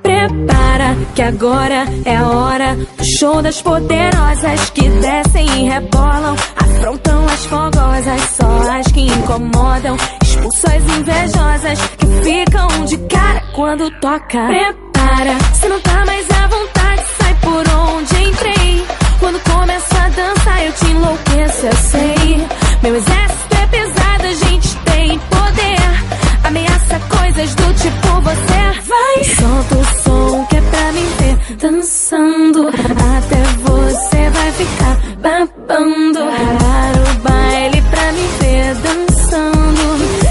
Prepara que agora é a hora do show das poderosas que descem e rebolam, afrontam as fogosas, só as que incomodam, expulsam as invejosas que ficam de cara quando toca. Prepara, se não tá mais à vontade, sai por onde entrei. Quando começo a dançar eu te enlouqueço, eu sei. Meu exército é pesado, a gente tem poder, ameaça coisas do tipo você. Vai, solta o som que é pra me ver dançando, até você vai ficar babando. Para o baile pra me ver dançando,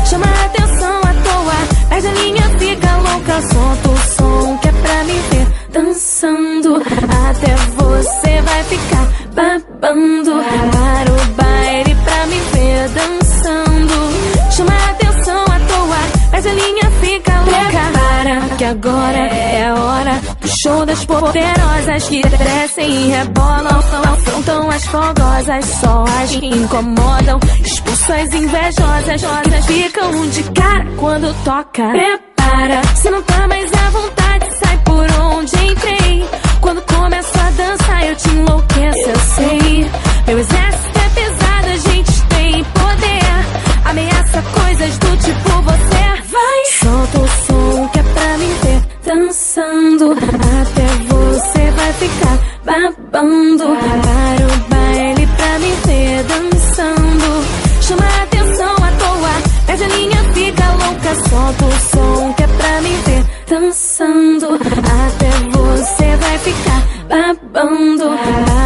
chama a atenção à toa, perde a linha, fica louca. Solta o som que é pra me ver dançando, até você vai ficar babando. Para o baile pra me ver dançando, chama a atenção à toa, perde a linha, fica louca. Para que agora é a hora do show das poderosas que descem e rebolam, afrontam as fogosas, só as que incomodam, expulsam as invejosas que ficam de cara quando toca. Prepara, se não tá mais à vontade, sai por onde entrei. Quando começo a dançar eu te enlouqueço, eu sei. Meu exército é pesado, a gente tem poder, ameaça coisas do tipo você. Vai, solta o som que é pra me ver dançando, até você vai ficar babando. Para o baile pra me ver dançando, chama a atenção à toa, perde a linha, fica louca. Solta o som que é pra me ver dançando, até você vai ficar babando.